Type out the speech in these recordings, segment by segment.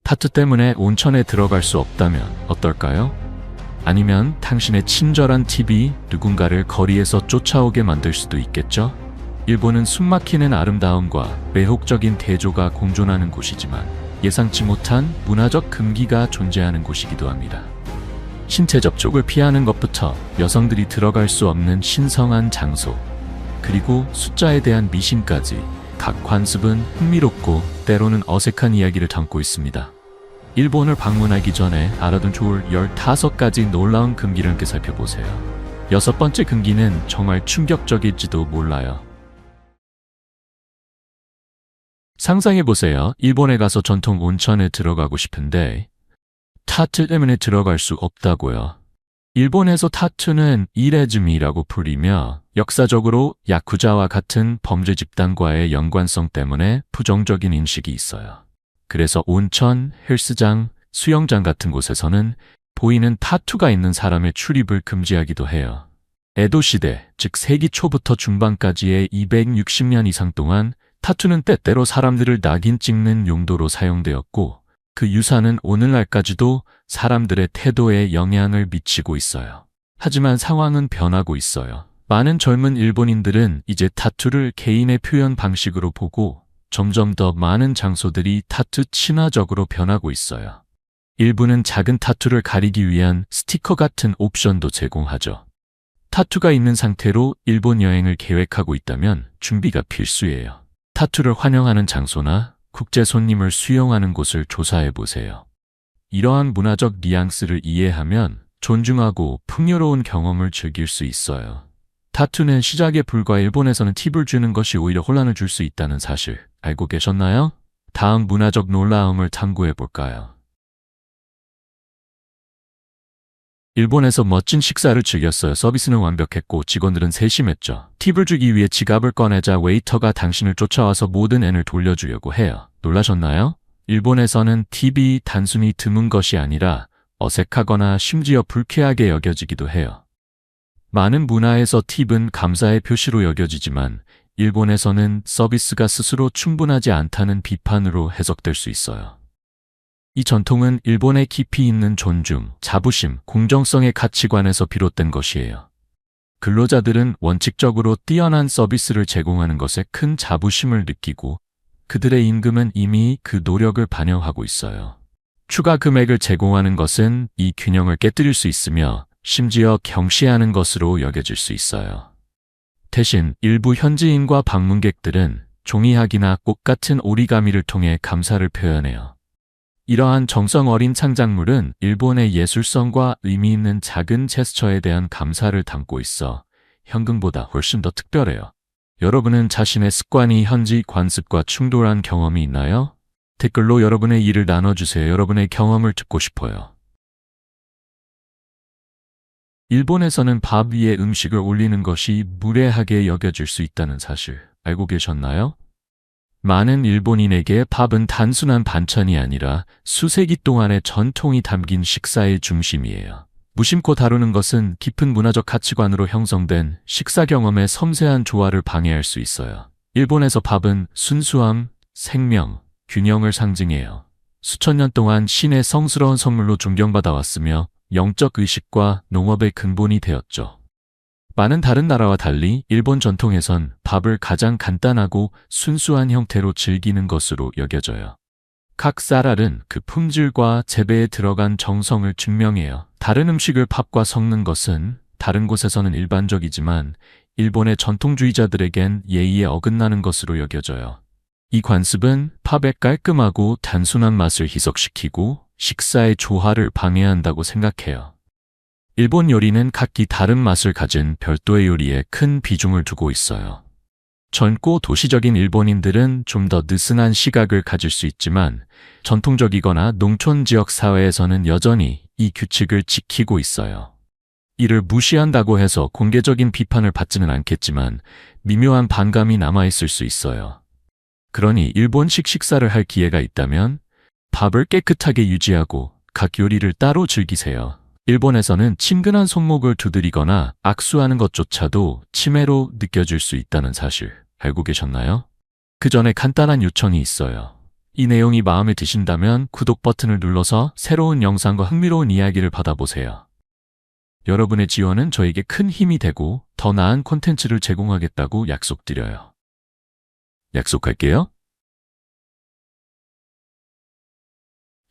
타투 때문에 온천에 들어갈 수 없다면 어떨까요? 아니면 당신의 친절한 팁이 누군가를 거리에서 쫓아오게 만들 수도 있겠죠? 일본은 숨막히는 아름다움과 매혹적인 대조가 공존하는 곳이지만 예상치 못한 문화적 금기가 존재하는 곳이기도 합니다. 신체 접촉을 피하는 것부터 여성들이 들어갈 수 없는 신성한 장소, 그리고 숫자에 대한 미신까지 각 관습은 흥미롭고 때로는 어색한 이야기를 담고 있습니다. 일본을 방문하기 전에 알아둔 좋을 15가지 놀라운 금기를 함께 살펴보세요. 6번째 금기는 정말 충격적일지도 몰라요. 상상해보세요. 일본에 가서 전통 온천에 들어가고 싶은데 타투 때문에 들어갈 수 없다고요. 일본에서 타투는 이레즈미라고 불리며 역사적으로 야쿠자와 같은 범죄 집단과의 연관성 때문에 부정적인 인식이 있어요. 그래서 온천, 헬스장, 수영장 같은 곳에서는 보이는 타투가 있는 사람의 출입을 금지하기도 해요. 에도 시대, 즉 세기 초부터 중반까지의 260년 이상 동안 타투는 때때로 사람들을 낙인 찍는 용도로 사용되었고 그 유산은 오늘날까지도 사람들의 태도에 영향을 미치고 있어요. 하지만 상황은 변하고 있어요. 많은 젊은 일본인들은 이제 타투를 개인의 표현 방식으로 보고 점점 더 많은 장소들이 타투 친화적으로 변하고 있어요. 일부는 작은 타투를 가리기 위한 스티커 같은 옵션도 제공하죠. 타투가 있는 상태로 일본 여행을 계획하고 있다면 준비가 필수예요. 타투를 환영하는 장소나 국제 손님을 수용하는 곳을 조사해 보세요. 이러한 문화적 뉘앙스를 이해하면 존중하고 풍요로운 경험을 즐길 수 있어요. 타투는 시작에 불과 일본에서는 팁을 주는 것이 오히려 혼란을 줄 수 있다는 사실 알고 계셨나요? 다음 문화적 놀라움을 탐구해 볼까요? 일본에서 멋진 식사를 즐겼어요. 서비스는 완벽했고 직원들은 세심했죠. 팁을 주기 위해 지갑을 꺼내자 웨이터가 당신을 쫓아와서 모든 엔을 돌려주려고 해요. 놀라셨나요? 일본에서는 팁이 단순히 드문 것이 아니라 어색하거나 심지어 불쾌하게 여겨지기도 해요. 많은 문화에서 팁은 감사의 표시로 여겨지지만 일본에서는 서비스가 스스로 충분하지 않다는 비판으로 해석될 수 있어요. 이 전통은 일본의 깊이 있는 존중, 자부심, 공정성의 가치관에서 비롯된 것이에요. 근로자들은 원칙적으로 뛰어난 서비스를 제공하는 것에 큰 자부심을 느끼고 그들의 임금은 이미 그 노력을 반영하고 있어요. 추가 금액을 제공하는 것은 이 균형을 깨뜨릴 수 있으며 심지어 경시하는 것으로 여겨질 수 있어요. 대신 일부 현지인과 방문객들은 종이학이나 꽃 같은 오리가미를 통해 감사를 표현해요. 이러한 정성 어린 창작물은 일본의 예술성과 의미 있는 작은 제스처에 대한 감사를 담고 있어 현금보다 훨씬 더 특별해요. 여러분은 자신의 습관이 현지 관습과 충돌한 경험이 있나요? 댓글로 여러분의 일을 나눠주세요. 여러분의 경험을 듣고 싶어요. 일본에서는 밥 위에 음식을 올리는 것이 무례하게 여겨질 수 있다는 사실 알고 계셨나요? 많은 일본인에게 밥은 단순한 반찬이 아니라 수세기 동안의 전통이 담긴 식사의 중심이에요. 무심코 다루는 것은 깊은 문화적 가치관으로 형성된 식사 경험의 섬세한 조화를 방해할 수 있어요. 일본에서 밥은 순수함, 생명, 균형을 상징해요. 수천 년 동안 신의 성스러운 선물로 존경받아 왔으며 영적 의식과 농업의 근본이 되었죠. 많은 다른 나라와 달리 일본 전통에선 밥을 가장 간단하고 순수한 형태로 즐기는 것으로 여겨져요. 각 쌀알은 그 품질과 재배에 들어간 정성을 증명해요. 다른 음식을 밥과 섞는 것은 다른 곳에서는 일반적이지만 일본의 전통주의자들에겐 예의에 어긋나는 것으로 여겨져요. 이 관습은 팝의 깔끔하고 단순한 맛을 희석시키고 식사의 조화를 방해한다고 생각해요. 일본 요리는 각기 다른 맛을 가진 별도의 요리에 큰 비중을 두고 있어요. 젊고 도시적인 일본인들은 좀 더 느슨한 시각을 가질 수 있지만 전통적이거나 농촌 지역 사회에서는 여전히 이 규칙을 지키고 있어요. 이를 무시한다고 해서 공개적인 비판을 받지는 않겠지만 미묘한 반감이 남아있을 수 있어요. 그러니 일본식 식사를 할 기회가 있다면 밥을 깨끗하게 유지하고 각 요리를 따로 즐기세요. 일본에서는 친근한 손목을 두드리거나 악수하는 것조차도 침해로 느껴질 수 있다는 사실 알고 계셨나요? 그 전에 간단한 요청이 있어요. 이 내용이 마음에 드신다면 구독 버튼을 눌러서 새로운 영상과 흥미로운 이야기를 받아보세요. 여러분의 지원은 저에게 큰 힘이 되고 더 나은 콘텐츠를 제공하겠다고 약속드려요. 약속할게요.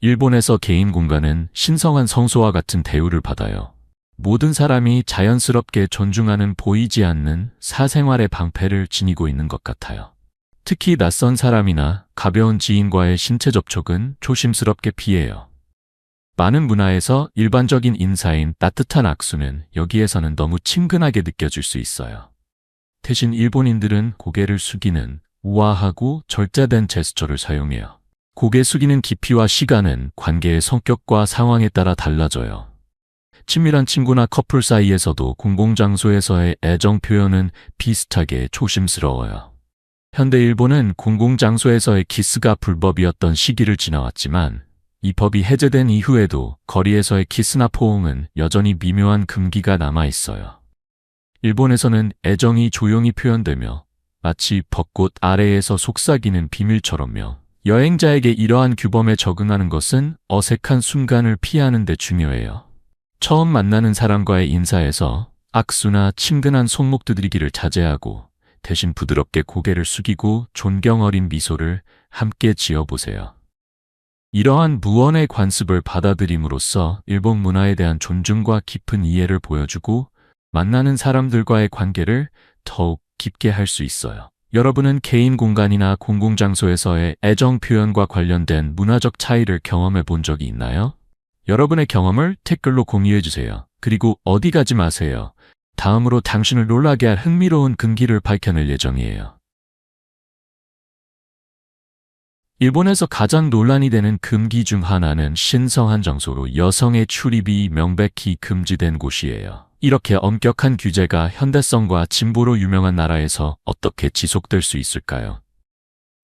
일본에서 개인 공간은 신성한 성소와 같은 대우를 받아요. 모든 사람이 자연스럽게 존중하는 보이지 않는 사생활의 방패를 지니고 있는 것 같아요. 특히 낯선 사람이나 가벼운 지인과의 신체 접촉은 조심스럽게 피해요. 많은 문화에서 일반적인 인사인 따뜻한 악수는 여기에서는 너무 친근하게 느껴질 수 있어요. 대신 일본인들은 고개를 숙이는 우아하고 절제된 제스처를 사용해요. 고개 숙이는 깊이와 시간은 관계의 성격과 상황에 따라 달라져요. 친밀한 친구나 커플 사이에서도 공공장소에서의 애정 표현은 비슷하게 조심스러워요. 현대 일본은 공공장소에서의 키스가 불법이었던 시기를 지나왔지만 이 법이 해제된 이후에도 거리에서의 키스나 포옹은 여전히 미묘한 금기가 남아 있어요. 일본에서는 애정이 조용히 표현되며 마치 벚꽃 아래에서 속삭이는 비밀처럼요. 여행자에게 이러한 규범에 적응하는 것은 어색한 순간을 피하는 데 중요해요. 처음 만나는 사람과의 인사에서 악수나 친근한 손목 두드리기를 자제하고 대신 부드럽게 고개를 숙이고 존경 어린 미소를 함께 지어보세요. 이러한 무언의 관습을 받아들임으로써 일본 문화에 대한 존중과 깊은 이해를 보여주고 만나는 사람들과의 관계를 더욱 깊게 할 수 있어요. 여러분은 개인 공간이나 공공장소에서의 애정 표현과 관련된 문화적 차이를 경험해 본 적이 있나요? 여러분의 경험을 댓글로 공유해 주세요. 그리고 어디 가지 마세요. 다음으로 당신을 놀라게 할 흥미로운 금기를 밝혀낼 예정이에요. 일본에서 가장 논란이 되는 금기 중 하나는 신성한 장소로 여성의 출입이 명백히 금지된 곳이에요. 이렇게 엄격한 규제가 현대성과 진보로 유명한 나라에서 어떻게 지속될 수 있을까요?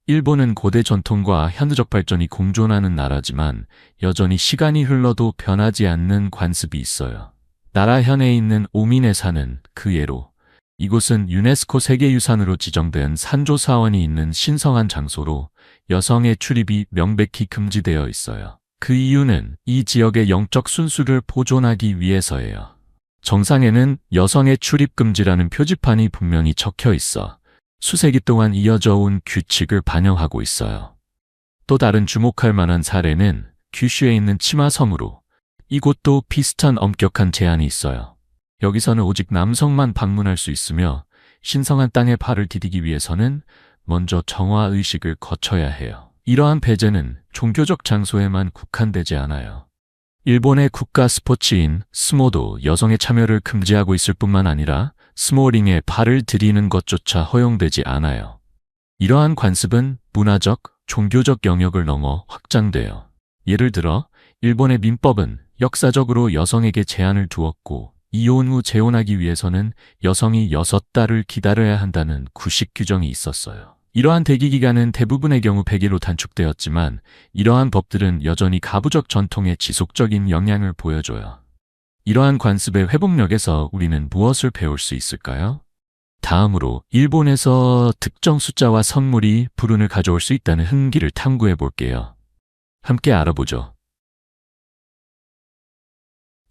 일본은 고대 전통과 현대적 발전이 공존하는 나라지만 여전히 시간이 흘러도 변하지 않는 관습이 있어요. 나라 현에 있는 오미네산은 그 예로 이곳은 유네스코 세계유산으로 지정된 산조사원이 있는 신성한 장소로 여성의 출입이 명백히 금지되어 있어요. 그 이유는 이 지역의 영적 순수를 보존하기 위해서예요. 정상에는 여성의 출입 금지라는 표지판이 분명히 적혀 있어 수세기 동안 이어져 온 규칙을 반영하고 있어요. 또 다른 주목할 만한 사례는 규슈에 있는 치마섬으로 이곳도 비슷한 엄격한 제한이 있어요. 여기서는 오직 남성만 방문할 수 있으며 신성한 땅에 발을 디디기 위해서는 먼저 정화의식을 거쳐야 해요. 이러한 배제는 종교적 장소에만 국한되지 않아요. 일본의 국가 스포츠인 스모도 여성의 참여를 금지하고 있을 뿐만 아니라 스모링에 발을 들이는 것조차 허용되지 않아요. 이러한 관습은 문화적, 종교적 영역을 넘어 확장돼요. 예를 들어 일본의 민법은 역사적으로 여성에게 제한을 두었고 이혼 후 재혼하기 위해서는 여성이 6달을 기다려야 한다는 구식 규정이 있었어요. 이러한 대기 기간은 대부분의 경우 100일로 단축되었지만 이러한 법들은 여전히 가부적 전통에 지속적인 영향을 보여줘요. 이러한 관습의 회복력에서 우리는 무엇을 배울 수 있을까요? 다음으로 일본에서 특정 숫자와 선물이 불운을 가져올 수 있다는 흥기를 탐구해 볼게요. 함께 알아보죠.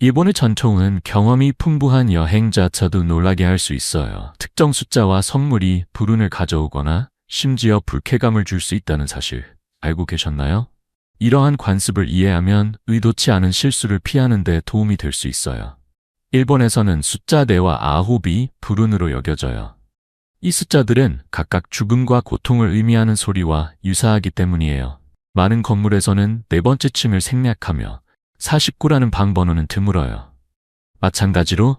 일본의 전통은 경험이 풍부한 여행자차도 놀라게 할 수 있어요. 특정 숫자와 선물이 불운을 가져오거나 심지어 불쾌감을 줄 수 있다는 사실 알고 계셨나요? 이러한 관습을 이해하면 의도치 않은 실수를 피하는 데 도움이 될 수 있어요. 일본에서는 숫자 4와 9이 불운으로 여겨져요. 이 숫자들은 각각 죽음과 고통을 의미하는 소리와 유사하기 때문이에요. 많은 건물에서는 4번째 층을 생략하며 49라는 방 번호는 드물어요. 마찬가지로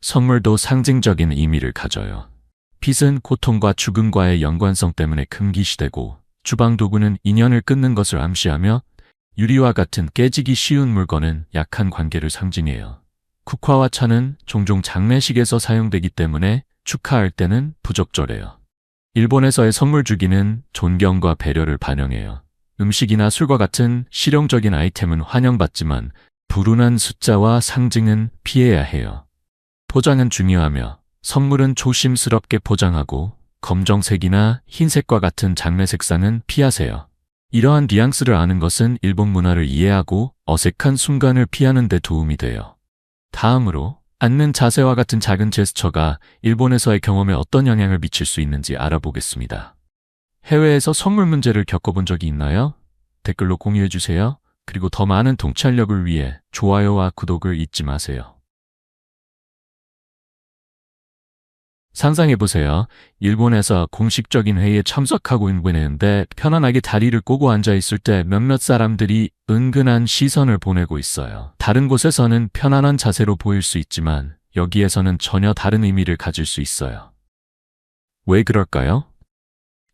선물도 상징적인 의미를 가져요. 빛은 고통과 죽음과의 연관성 때문에 금기시되고 주방 도구는 인연을 끊는 것을 암시하며 유리와 같은 깨지기 쉬운 물건은 약한 관계를 상징해요. 국화와 차는 종종 장례식에서 사용되기 때문에 축하할 때는 부적절해요. 일본에서의 선물 주기는 존경과 배려를 반영해요. 음식이나 술과 같은 실용적인 아이템은 환영받지만 불운한 숫자와 상징은 피해야 해요. 포장은 중요하며 선물은 조심스럽게 포장하고 검정색이나 흰색과 같은 장례 색상은 피하세요. 이러한 뉘앙스를 아는 것은 일본 문화를 이해하고 어색한 순간을 피하는 데 도움이 돼요. 다음으로 앉는 자세와 같은 작은 제스처가 일본에서의 경험에 어떤 영향을 미칠 수 있는지 알아보겠습니다. 해외에서 선물 문제를 겪어본 적이 있나요? 댓글로 공유해주세요. 그리고 더 많은 통찰력을 위해 좋아요와 구독을 잊지 마세요. 상상해보세요. 일본에서 공식적인 회의에 참석하고 있는데 편안하게 다리를 꼬고 앉아있을 때 몇몇 사람들이 은근한 시선을 보내고 있어요. 다른 곳에서는 편안한 자세로 보일 수 있지만 여기에서는 전혀 다른 의미를 가질 수 있어요. 왜 그럴까요?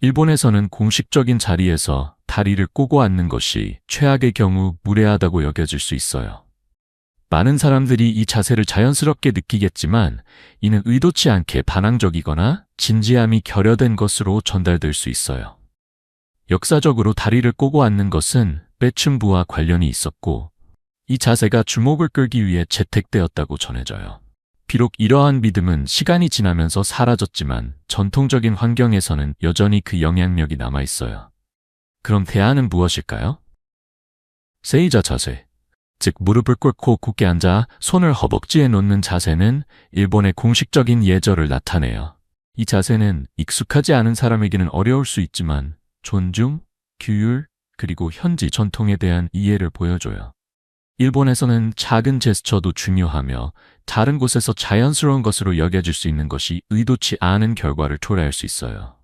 일본에서는 공식적인 자리에서 다리를 꼬고 앉는 것이 최악의 경우 무례하다고 여겨질 수 있어요. 많은 사람들이 이 자세를 자연스럽게 느끼겠지만 이는 의도치 않게 반항적이거나 진지함이 결여된 것으로 전달될 수 있어요. 역사적으로 다리를 꼬고 앉는 것은 빼춤부와 관련이 있었고 이 자세가 주목을 끌기 위해 채택되었다고 전해져요. 비록 이러한 믿음은 시간이 지나면서 사라졌지만 전통적인 환경에서는 여전히 그 영향력이 남아있어요. 그럼 대안은 무엇일까요? 세이자 자세, 즉 무릎을 꿇고 굳게 앉아 손을 허벅지에 놓는 자세는 일본의 공식적인 예절을 나타내요. 이 자세는 익숙하지 않은 사람에게는 어려울 수 있지만 존중, 규율, 그리고 현지 전통에 대한 이해를 보여줘요. 일본에서는 작은 제스처도 중요하며 다른 곳에서 자연스러운 것으로 여겨질 수 있는 것이 의도치 않은 결과를 초래할 수 있어요.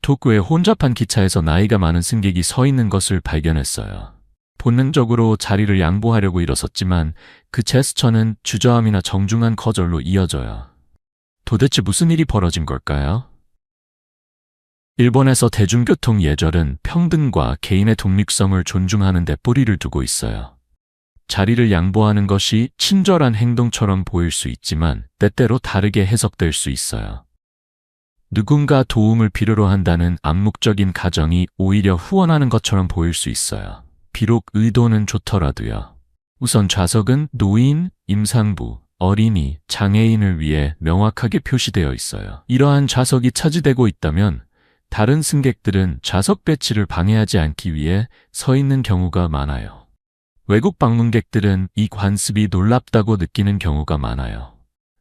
도쿄의 혼잡한 기차에서 나이가 많은 승객이 서 있는 것을 발견했어요. 본능적으로 자리를 양보하려고 일어섰지만 그 제스처는 주저함이나 정중한 거절로 이어져요. 도대체 무슨 일이 벌어진 걸까요? 일본에서 대중교통 예절은 평등과 개인의 독립성을 존중하는 데 뿌리를 두고 있어요. 자리를 양보하는 것이 친절한 행동처럼 보일 수 있지만 때때로 다르게 해석될 수 있어요. 누군가 도움을 필요로 한다는 암묵적인 가정이 오히려 후원하는 것처럼 보일 수 있어요. 비록 의도는 좋더라도요. 우선 좌석은 노인, 임산부, 어린이, 장애인을 위해 명확하게 표시되어 있어요. 이러한 좌석이 차지되고 있다면 다른 승객들은 좌석 배치를 방해하지 않기 위해 서 있는 경우가 많아요. 외국 방문객들은 이 관습이 놀랍다고 느끼는 경우가 많아요.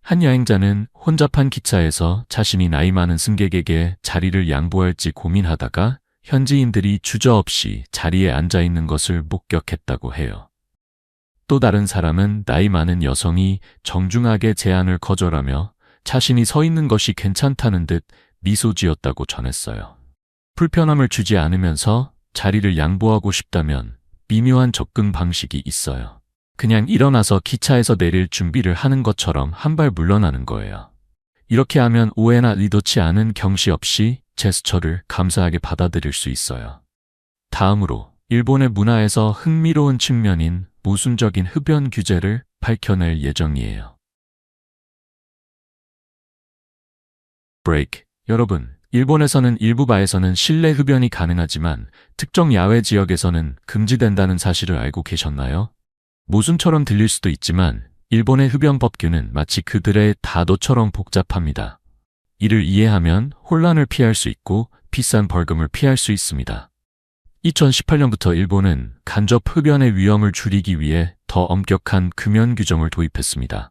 한 여행자는 혼잡한 기차에서 자신이 나이 많은 승객에게 자리를 양보할지 고민하다가 현지인들이 주저없이 자리에 앉아 있는 것을 목격했다고 해요. 또 다른 사람은 나이 많은 여성이 정중하게 제안을 거절하며 자신이 서 있는 것이 괜찮다는 듯 미소 지었다고 전했어요. 불편함을 주지 않으면서 자리를 양보하고 싶다면 미묘한 접근 방식이 있어요. 그냥 일어나서 기차에서 내릴 준비를 하는 것처럼 한 발 물러나는 거예요. 이렇게 하면 오해나 의도치 않은 경시 없이 제스처를 감사하게 받아들일 수 있어요. 다음으로 일본의 문화에서 흥미로운 측면인 모순적인 흡연 규제를 밝혀낼 예정이에요. 브레이크. 여러분, 일본에서는 일부 바에서는 실내 흡연이 가능하지만 특정 야외 지역에서는 금지된다는 사실을 알고 계셨나요? 모순처럼 들릴 수도 있지만 일본의 흡연 법규는 마치 그들의 다도처럼 복잡합니다. 이를 이해하면 혼란을 피할 수 있고 비싼 벌금을 피할 수 있습니다. 2018년부터 일본은 간접 흡연의 위험을 줄이기 위해 더 엄격한 금연 규정을 도입했습니다.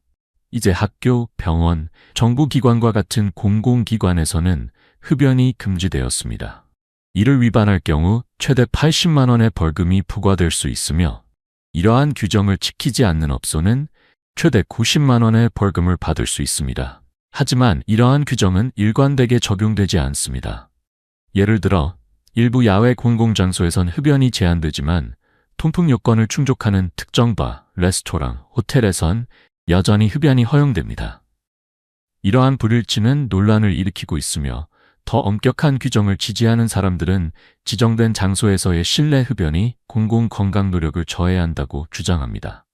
이제 학교, 병원, 정부기관과 같은 공공기관에서는 흡연이 금지되었습니다. 이를 위반할 경우 최대 80만 원의 벌금이 부과될 수 있으며 이러한 규정을 지키지 않는 업소는 최대 90만 원의 벌금을 받을 수 있습니다. 하지만 이러한 규정은 일관되게 적용되지 않습니다. 예를 들어 일부 야외 공공장소에선 흡연이 제한되지만 통풍 요건을 충족하는 특정 바, 레스토랑, 호텔에선 여전히 흡연이 허용됩니다. 이러한 불일치는 논란을 일으키고 있으며 더 엄격한 규정을 지지하는 사람들은 지정된 장소에서의 실내 흡연이 공공 건강 노력을 저해한다고 주장합니다.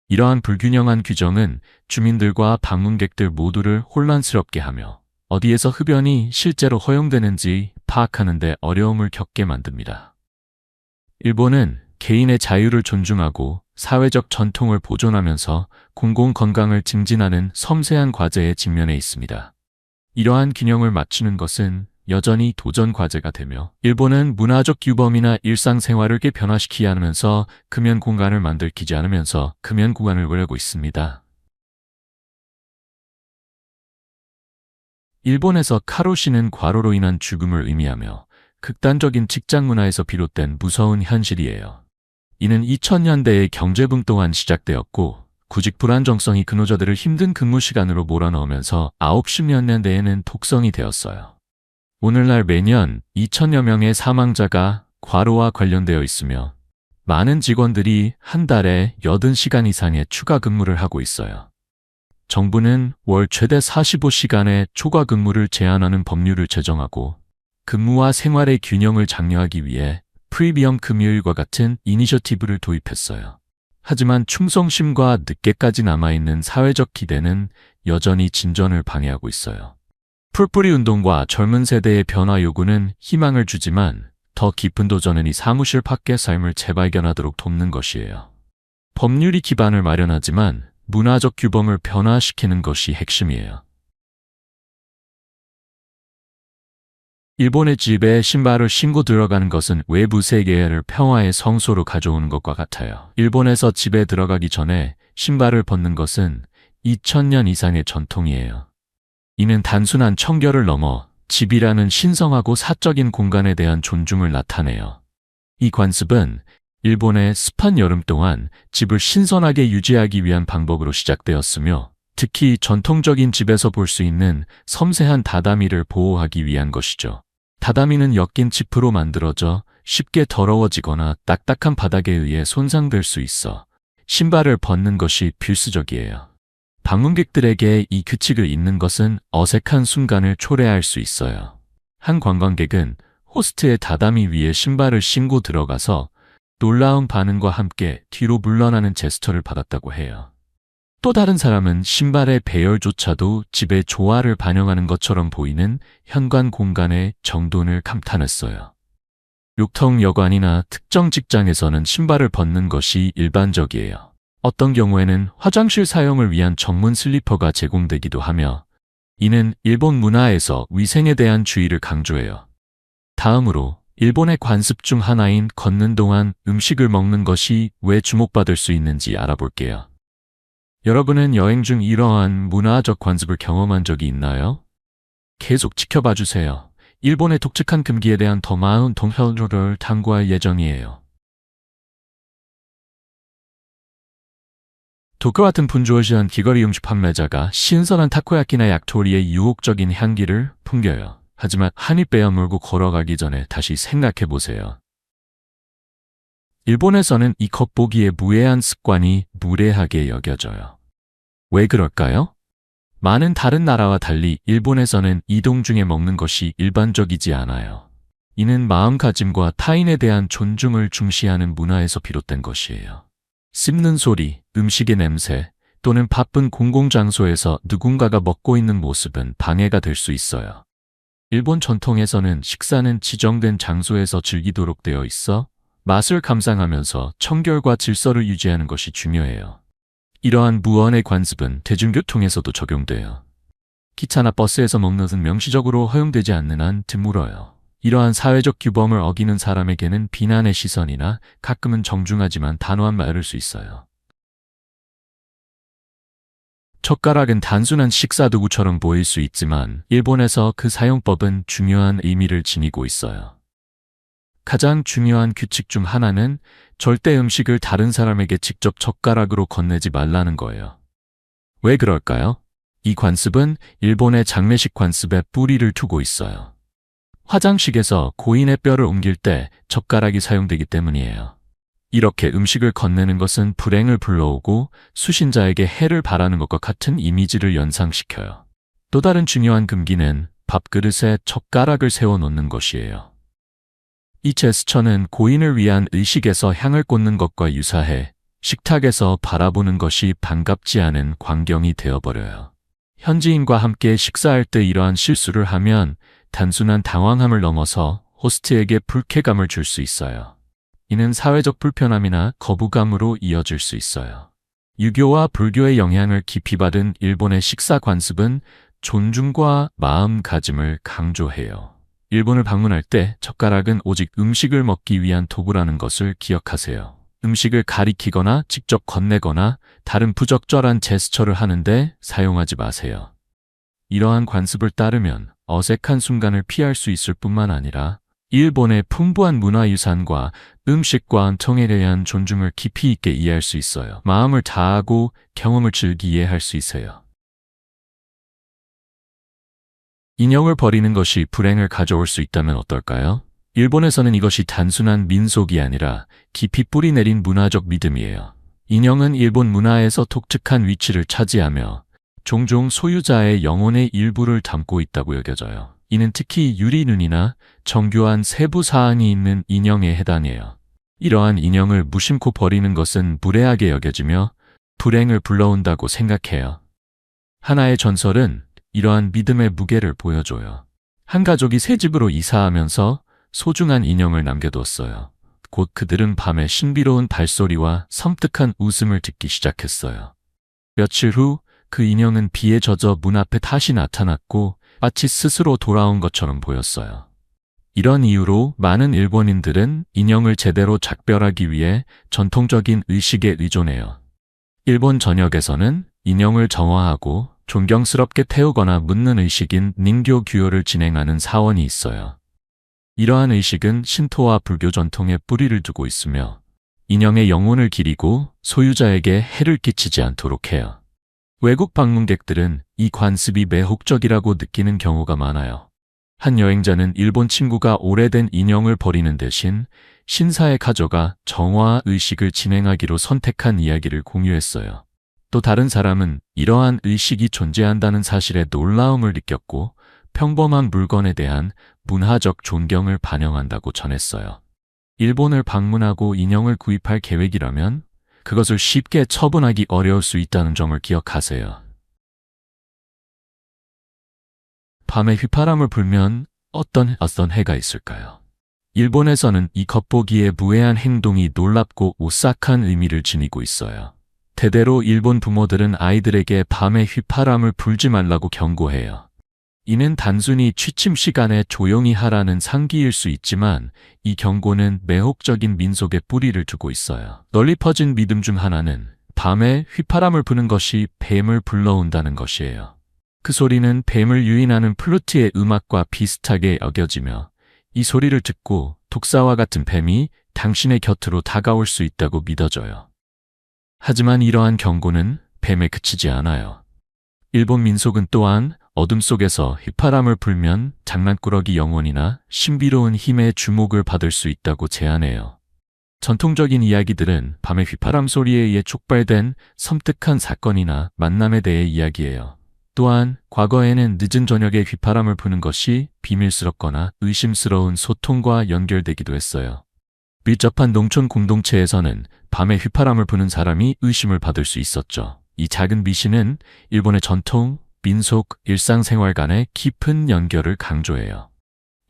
이러한 불균형한 규정은 주민들과 방문객들 모두를 혼란스럽게 하며 어디에서 흡연이 실제로 허용되는지 파악하는 데 어려움을 겪게 만듭니다. 일본은 개인의 자유를 존중하고 사회적 전통을 보존하면서 공공 건강을 증진하는 섬세한 과제에 직면해 있습니다. 이러한 균형을 맞추는 것은 여전히 도전 과제가 되며 일본은 문화적 규범이나 일상생활을 변화시키지 않으면서 금연 공간을 만들지 않으면서 금연 구간을 외우고 있습니다. 일본에서 카로시는 과로로 인한 죽음을 의미하며 극단적인 직장 문화에서 비롯된 무서운 현실이에요. 이는 2000년대의 경제붐 또한 시작되었고 구직 불안정성이 근로자들을 힘든 근무 시간으로 몰아넣으면서 90년대에는 독성이 되었어요. 오늘날 매년 2000여 명의 사망자가 과로와 관련되어 있으며 많은 직원들이 한 달에 80시간 이상의 추가 근무를 하고 있어요. 정부는 월 최대 45시간의 초과 근무를 제한하는 법률을 제정하고 근무와 생활의 균형을 장려하기 위해 프리미엄 금요일과 같은 이니셔티브를 도입했어요. 하지만 충성심과 늦게까지 남아있는 사회적 기대는 여전히 진전을 방해하고 있어요. 풀뿌리 운동과 젊은 세대의 변화 요구는 희망을 주지만 더 깊은 도전은 이 사무실 밖의 삶을 재발견하도록 돕는 것이에요. 법률이 기반을 마련하지만 문화적 규범을 변화시키는 것이 핵심이에요. 일본의 집에 신발을 신고 들어가는 것은 외부 세계를 평화의 성소로 가져오는 것과 같아요. 일본에서 집에 들어가기 전에 신발을 벗는 것은 2000년 이상의 전통이에요. 이는 단순한 청결을 넘어 집이라는 신성하고 사적인 공간에 대한 존중을 나타내요. 이 관습은 일본의 습한 여름 동안 집을 신선하게 유지하기 위한 방법으로 시작되었으며 특히 전통적인 집에서 볼 수 있는 섬세한 다다미를 보호하기 위한 것이죠. 다다미는 엮인 짚으로 만들어져 쉽게 더러워지거나 딱딱한 바닥에 의해 손상될 수 있어 신발을 벗는 것이 필수적이에요. 방문객들에게 이 규칙을 잊는 것은 어색한 순간을 초래할 수 있어요. 한 관광객은 호스트의 다다미 위에 신발을 신고 들어가서 놀라운 반응과 함께 뒤로 물러나는 제스처를 받았다고 해요. 또 다른 사람은 신발의 배열조차도 집의 조화를 반영하는 것처럼 보이는 현관 공간의 정돈을 감탄했어요. 교통여관이나 특정 직장에서는 신발을 벗는 것이 일반적이에요. 어떤 경우에는 화장실 사용을 위한 전문 슬리퍼가 제공되기도 하며 이는 일본 문화에서 위생에 대한 주의를 강조해요. 다음으로 일본의 관습 중 하나인 걷는 동안 음식을 먹는 것이 왜 주목받을 수 있는지 알아볼게요. 여러분은 여행 중 이러한 문화적 관습을 경험한 적이 있나요? 계속 지켜봐 주세요. 일본의 독특한 금기에 대한 더 많은 동hel로를 탐구할 예정이에요. 도쿄 같은 분주어시한 길거리 음식 판매자가 신선한 타코야키나 야키토리의 유혹적인 향기를 풍겨요. 하지만 한 입 베어 물고 걸어가기 전에 다시 생각해 보세요. 일본에서는 이 겉보기에 무해한 습관이 무례하게 여겨져요. 왜 그럴까요? 많은 다른 나라와 달리 일본에서는 이동 중에 먹는 것이 일반적이지 않아요. 이는 마음가짐과 타인에 대한 존중을 중시하는 문화에서 비롯된 것이에요. 씹는 소리, 음식의 냄새, 또는 바쁜 공공장소에서 누군가가 먹고 있는 모습은 방해가 될 수 있어요. 일본 전통에서는 식사는 지정된 장소에서 즐기도록 되어 있어 맛을 감상하면서 청결과 질서를 유지하는 것이 중요해요. 이러한 무언의 관습은 대중교통에서도 적용돼요. 기차나 버스에서 먹는 것은 명시적으로 허용되지 않는 한 드물어요. 이러한 사회적 규범을 어기는 사람에게는 비난의 시선이나 가끔은 정중하지만 단호한 말을 수 있어요. 젓가락은 단순한 식사도구처럼 보일 수 있지만 일본에서 그 사용법은 중요한 의미를 지니고 있어요. 가장 중요한 규칙 중 하나는 절대 음식을 다른 사람에게 직접 젓가락으로 건네지 말라는 거예요. 왜 그럴까요? 이 관습은 일본의 장례식 관습에 뿌리를 두고 있어요. 화장식에서 고인의 뼈를 옮길 때 젓가락이 사용되기 때문이에요. 이렇게 음식을 건네는 것은 불행을 불러오고 수신자에게 해를 바라는 것과 같은 이미지를 연상시켜요. 또 다른 중요한 금기는 밥그릇에 젓가락을 세워놓는 것이에요. 이 제스처는 고인을 위한 의식에서 향을 꽂는 것과 유사해 식탁에서 바라보는 것이 반갑지 않은 광경이 되어버려요. 현지인과 함께 식사할 때 이러한 실수를 하면 단순한 당황함을 넘어서 호스트에게 불쾌감을 줄 수 있어요. 이는 사회적 불편함이나 거부감으로 이어질 수 있어요. 유교와 불교의 영향을 깊이 받은 일본의 식사 관습은 존중과 마음가짐을 강조해요. 일본을 방문할 때 젓가락은 오직 음식을 먹기 위한 도구라는 것을 기억하세요. 음식을 가리키거나 직접 건네거나 다른 부적절한 제스처를 하는데 사용하지 마세요. 이러한 관습을 따르면 어색한 순간을 피할 수 있을 뿐만 아니라 일본의 풍부한 문화유산과 음식과 전통에 대한 존중을 깊이 있게 이해할 수 있어요. 마음을 다하고 경험을 즐기게 할 수 있어요. 인형을 버리는 것이 불행을 가져올 수 있다면 어떨까요? 일본에서는 이것이 단순한 민속이 아니라 깊이 뿌리 내린 문화적 믿음이에요. 인형은 일본 문화에서 독특한 위치를 차지하며 종종 소유자의 영혼의 일부를 담고 있다고 여겨져요. 이는 특히 유리눈이나 정교한 세부 사항이 있는 인형에 해당해요. 이러한 인형을 무심코 버리는 것은 무례하게 여겨지며 불행을 불러온다고 생각해요. 하나의 전설은 이러한 믿음의 무게를 보여줘요. 한 가족이 새 집으로 이사하면서 소중한 인형을 남겨두었어요. 곧 그들은 밤에 신비로운 발소리와 섬뜩한 웃음을 듣기 시작했어요. 며칠 후 그 인형은 비에 젖어 문 앞에 다시 나타났고 마치 스스로 돌아온 것처럼 보였어요. 이런 이유로 많은 일본인들은 인형을 제대로 작별하기 위해 전통적인 의식에 의존해요. 일본 전역에서는 인형을 정화하고 존경스럽게 태우거나 묻는 의식인 닌교 규요를 진행하는 사원이 있어요. 이러한 의식은 신토와 불교 전통에 뿌리를 두고 있으며 인형의 영혼을 기리고 소유자에게 해를 끼치지 않도록 해요. 외국 방문객들은 이 관습이 매혹적이라고 느끼는 경우가 많아요. 한 여행자는 일본 친구가 오래된 인형을 버리는 대신 신사에 가져가 정화 의식을 진행하기로 선택한 이야기를 공유했어요. 또 다른 사람은 이러한 의식이 존재한다는 사실에 놀라움을 느꼈고 평범한 물건에 대한 문화적 존경을 반영한다고 전했어요. 일본을 방문하고 인형을 구입할 계획이라면 그것을 쉽게 처분하기 어려울 수 있다는 점을 기억하세요. 밤에 휘파람을 불면 어떤 해가 있을까요? 일본에서는 이 겉보기에 무해한 행동이 놀랍고 오싹한 의미를 지니고 있어요. 대대로 일본 부모들은 아이들에게 밤에 휘파람을 불지 말라고 경고해요. 이는 단순히 취침 시간에 조용히 하라는 상기일 수 있지만 이 경고는 매혹적인 민속에 뿌리를 두고 있어요. 널리 퍼진 믿음 중 하나는 밤에 휘파람을 부는 것이 뱀을 불러온다는 것이에요. 그 소리는 뱀을 유인하는 플루트의 음악과 비슷하게 여겨지며 이 소리를 듣고 독사와 같은 뱀이 당신의 곁으로 다가올 수 있다고 믿어져요. 하지만 이러한 경고는 뱀에 그치지 않아요. 일본 민속은 또한 어둠 속에서 휘파람을 불면 장난꾸러기 영혼이나 신비로운 힘의 주목을 받을 수 있다고 제안해요. 전통적인 이야기들은 밤의 휘파람 소리에 의해 촉발된 섬뜩한 사건이나 만남에 대해 이야기해요. 또한 과거에는 늦은 저녁에 휘파람을 부는 것이 비밀스럽거나 의심스러운 소통과 연결되기도 했어요. 밀접한 농촌 공동체에서는 밤에 휘파람을 부는 사람이 의심을 받을 수 있었죠. 이 작은 미신은 일본의 전통, 민속, 일상생활 간의 깊은 연결을 강조해요.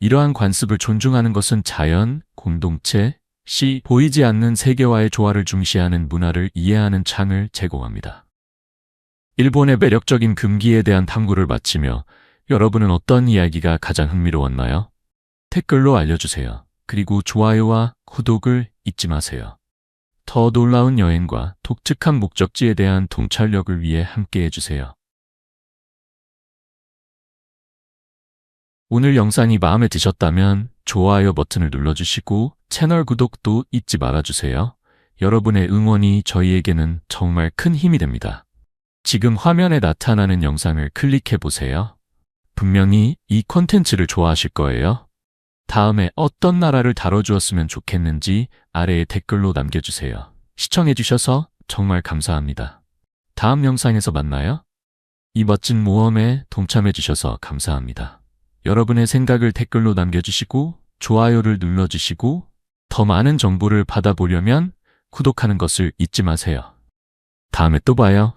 이러한 관습을 존중하는 것은 자연, 공동체, 시, 보이지 않는 세계와의 조화를 중시하는 문화를 이해하는 창을 제공합니다. 일본의 매력적인 금기에 대한 탐구를 마치며 여러분은 어떤 이야기가 가장 흥미로웠나요? 댓글로 알려주세요. 그리고 좋아요와 구독을 잊지 마세요. 더 놀라운 여행과 독특한 목적지에 대한 통찰력을 위해 함께 해주세요. 오늘 영상이 마음에 드셨다면 좋아요 버튼을 눌러주시고 채널 구독도 잊지 말아주세요. 여러분의 응원이 저희에게는 정말 큰 힘이 됩니다. 지금 화면에 나타나는 영상을 클릭해보세요. 분명히 이 콘텐츠를 좋아하실 거예요. 다음에 어떤 나라를 다뤄주었으면 좋겠는지 아래에 댓글로 남겨주세요. 시청해주셔서 정말 감사합니다. 다음 영상에서 만나요. 이 멋진 모험에 동참해주셔서 감사합니다. 여러분의 생각을 댓글로 남겨주시고 좋아요를 눌러주시고 더 많은 정보를 받아보려면 구독하는 것을 잊지 마세요. 다음에 또 봐요.